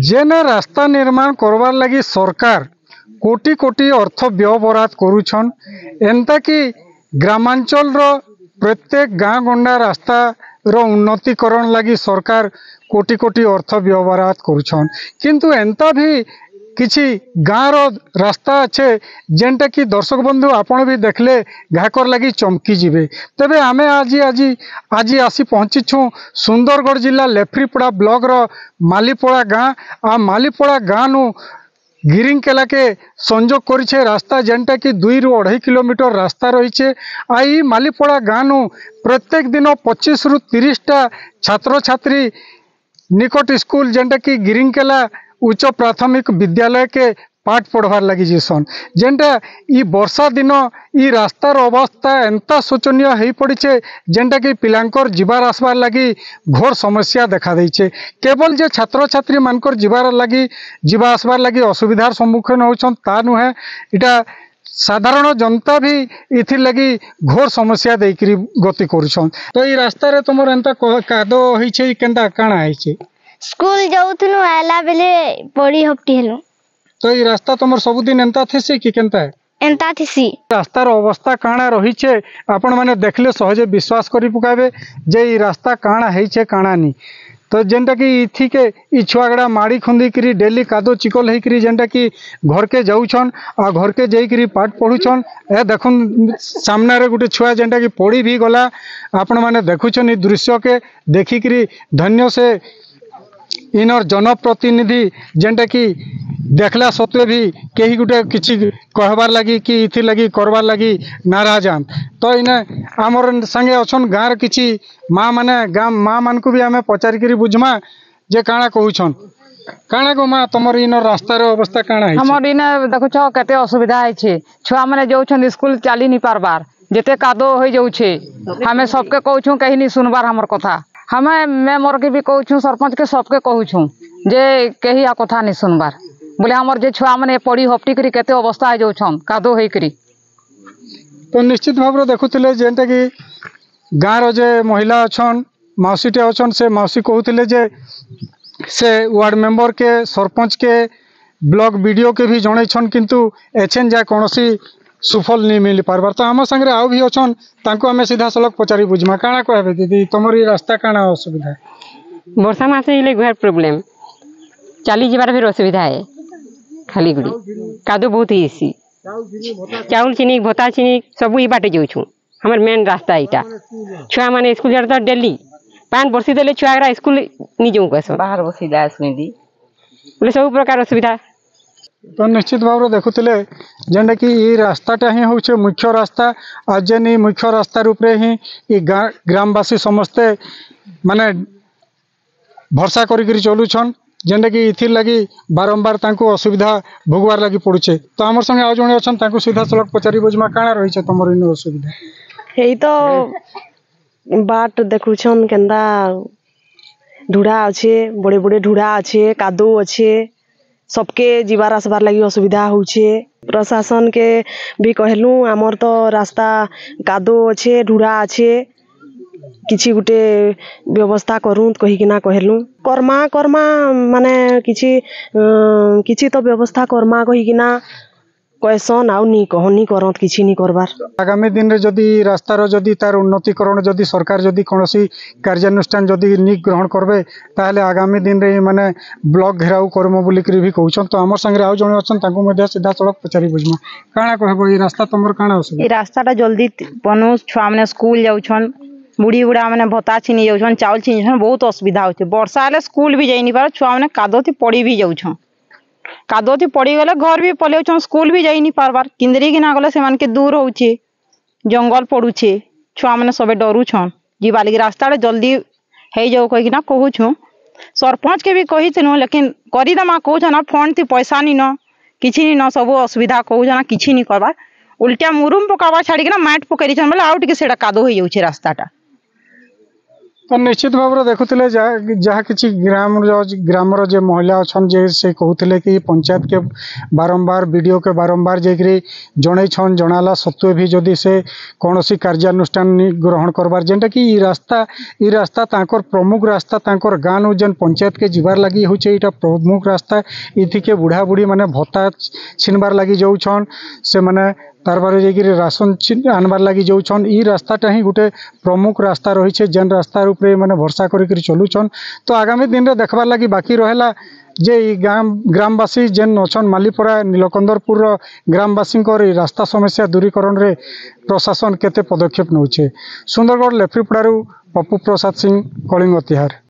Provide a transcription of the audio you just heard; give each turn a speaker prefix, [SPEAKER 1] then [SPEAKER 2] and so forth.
[SPEAKER 1] जेने रास्ता निर्माण करवार लगी सरकार कोटी कोटी अर्थ व्ययबराद करुछन एंता कि ग्रामांचल प्रत्येक गाँ गंडा रास्ता उन्नतीकरण लगी सरकार कोटी कोटी अर्थ व्ययबराद करुछन किंतु एंता भी किछि गाँव रो रास्ता अच्छे जेनटा कि दर्शक बंधु आपण भी देखले घाकर लगी चमकी जिवे। तबे आमे आज आसी पहुँचीछू सुंदरगढ़ जिला लेफ्रीपड़ा ब्लॉक रो मालीपड़ा गाँ आ मालीपड़ा गाँ नु गिरिंगकेला के संजोग करिछे रास्ता जेनटा कि 2 ରୁ 2.5 किलोमीटर रास्ता रही आई मालीपड़ा गाँ नु प्रत्येक दिन 25 ରୁ 30 टा छात्र छात्री निकट स्कूल जेनटा कि गिरिंगकेला उच्च प्राथमिक विद्यालय के पाठ पढ़वार लगी जीसन जेनटा ई वर्षा दिन ई रास्तार अवस्था एंता शोचनीय हो पड़ी जेनटा कि पिलांकर जीवार आसबार लगी घोर समस्या देखा देइछे। केवल जे छात्र छात्री मानकर जीवार लगी जीवा आसबार लगी असुविधार सम्मुखीन होछन ता नुहे इटा साधारण जनता भी इथि लगी घोर समस्या देकरी गति करुछन। तो ई रास्ता रे तुमर एंता कादो होइछे केनता काना होइछे
[SPEAKER 2] स्कूल जाउथनु आला बेले पड़ी हपटी हेनु।
[SPEAKER 1] तो ये रास्ता तुमर सबुदिन एंता थेसे कि केनता है
[SPEAKER 2] एंता थेसी
[SPEAKER 1] रास्तार अवस्था काना रहीछे आपण माने देखले सहजे विश्वास करि पुकाबे जे ई रास्ता काना हेइछे काना नी। तो जेनटा कि इथि के ई छुआगड़ा माड़ी खुंदी करी डेली कादो चिकल हेइ करी जेनटा कि घर के जाउछन आ घर के जाई करी पाठ पढुछन ए देखुन सामने रे गुटे छुआ जेनटा कि पड़ी भी गला आपण माने देखुछन ई दृश्य के देखि करी धन्य से इनर जनप्रतिनिधि जेनटा कि देखला सत्वे भी कहीं गोटे किसी कहबार लगी कि इथि लगी करबार लगी नाराज आन। तो इने आमर संगे अछन गाँव किसी माँ माने गाँ माँ मान को भी आम पचारिकी बुझमा जे काଣା कहूछन काଣା को माँ तुमर इन रास्तार अवस्था काଣା है
[SPEAKER 3] हमर इने देखुछ केते असुविधा है छुआ माने जाउछन स्कूल चली नहीं पारबार जेते कादो हो जाउछे हमें सबके कहूछु कहीं नहीं सुनबार हमर कथा हमें मैं मोर के भी कहूछु सरपंच के सबके कहूछु जे कही आ कथा नहीं सुनबार बोले हमर जे छुआ माने पड़ी हपटी करी केते अवस्था हो जाउछन कादो होई करी।
[SPEAKER 1] तो निश्चित भाव रे देखुतिले जेंटा कि गाँव जे महिला अछन मौसीटे अछन से मौसी कहूतिले जे से वार्ड मेंबर के सरपंच के ब्लॉक वीडियो के भी जणे छन किंतु एछन जा कोनोसी सुफल नहीं मिल पारबार। तो आम संगे आउ भी अछन तांको हमें सीधा सलक पचारि बुझमा काଣା कहबे दीदी तुमर ई रास्ता काଣା असुविधा
[SPEAKER 4] वर्षा मासे इले घर प्रॉब्लम चली जीवार भी असुविधा है खाली गुड़ी कादो बहुत ही चाउल चीनी भत्ता चीनी सब ई बाटे जाऊँ हमार मेन रास्ता इटा छुआ माने स्कूल जाता डेली पान बरसी देले छुआ स्कूल नहीं जाऊँ कस बाहर बसी बोले सब प्रकार असुविधा।
[SPEAKER 1] तो निश्चित भाव देखुले जेनटा कि ये रास्ताटा ही हूँ मुख्य रास्ता आ जेन मुख्य रास्ता रूप रे ही ग्रामवासी समस्ते माने भरसा करी चलुछन जेनटा कि इथिर लगी बारंबार तांको असुविधा भोगवार लगी पड़ुछे। तो आमर संगे आउ जणे अछन तांको सीधा सलक पचारि बुझमा काଣା रहिछे तमर इन असुविधा
[SPEAKER 5] हेई तो बाट देखुछन केंदा ढुड़ा अच्छे बड़े बड़े ढुड़ा अच्छे कादो अच्छे सबके जीवार आसबार लगी असुविधा होछे। प्रशासन के भी कहलु आमर तो रास्ता कादो अच्छे ढुड़ा अच्छे किछि गुटे व्यवस्था करूँ कहीकिना कहलु कर्मा कर्मा माने किछि तो व्यवस्था कर्मा कहीकिना कहसन आउ नी कहनी करत किछि नी करबार।
[SPEAKER 1] आगामी दिन रे जदि रास्तार जदि तार उन्नतीकरण जदि सरकार जदि कोनोसी कार्यानुष्ठान जदि नी ग्रहण करबे ताहले आगामी दिन रे माने ब्लॉक घेराव करमो बोली करी भी कहउछन। तो हमर संगे आउ जणे अछन तांको मध्ये सीधा सड़क पचारि बुझमा काଣା कहबो ई रास्ता तमर काଣା असुविधा
[SPEAKER 6] ई रास्ताटा जल्दी बनउ छुआ माने स्कूल जाउछन बुढ़ी बुढ़ा मैंने भत्ता छीनी जाऊन चाउल छीनी जाऊन बहुत असुविधा होचे वर्षा हेले स्कूल भी जाई नहीं पार छुआ मैंने कादो थी पड़ी भी जाऊछन कादो थी पड़ी गले घर भी पलेउछन स्कूल भी जाई नहीं पारबार किंदरी कि ना गले से मान के दूर होचे जंगल पड़ुचे छुआ मैंने सबे डरुछन जीवा लगी रास्ता जल्दी हे जाऊ कही ना कहूछु सरपंच के भी कही नु लेकिन करीदमा कहूछन फंड थी पैसा नी न किछि नी न सब असुविधा कहूछन किछि नी करबार उल्टा मुरुम पकावा छाड़ी ना माट पकई छन बोले आउ टिके सेडा कादो हो जाउछे रास्ताटा।
[SPEAKER 1] तो निश्चित भाव देखुले जहाँ किसी ग्रामर जे महिला अच्छा जे से कहते कि पंचायत के बारंबार वीडियो के बारंबार जाकि जन जनाला सत्वे भी जदि से कौन सी कार्यानुष्ठान ग्रहण करबार जेनटा कि ई रास्ता तांकर प्रमुख रास्ता तांकर गाँ नु जेन पंचायत के जीवार लगी होचे इटा प्रमुख रास्ता इथि के बुढ़ा बुढ़ी माने भत्ता छिनबार लगी जाऊछन से माने तार बारे जाकि राशन आनबार लगी जाऊछन ई रास्ताटा ही गोटे प्रमुख रास्ता रही है जेन रास्ता उपरे माने भरसा करी चलुछन। तो आगामी दिन रे देखबार लगी बाकी रहेला जे ग्रामवासी जेन अछन मालीपरा नीलकंदरपुर ग्रामवासी रास्ता समस्या दूरीकरण रे प्रशासन केते पदक्षेप नौछे। सुंदरगढ़ लेफ्रीपड़ारू पप्पू प्रसाद सिंह, कलिंग तिहार।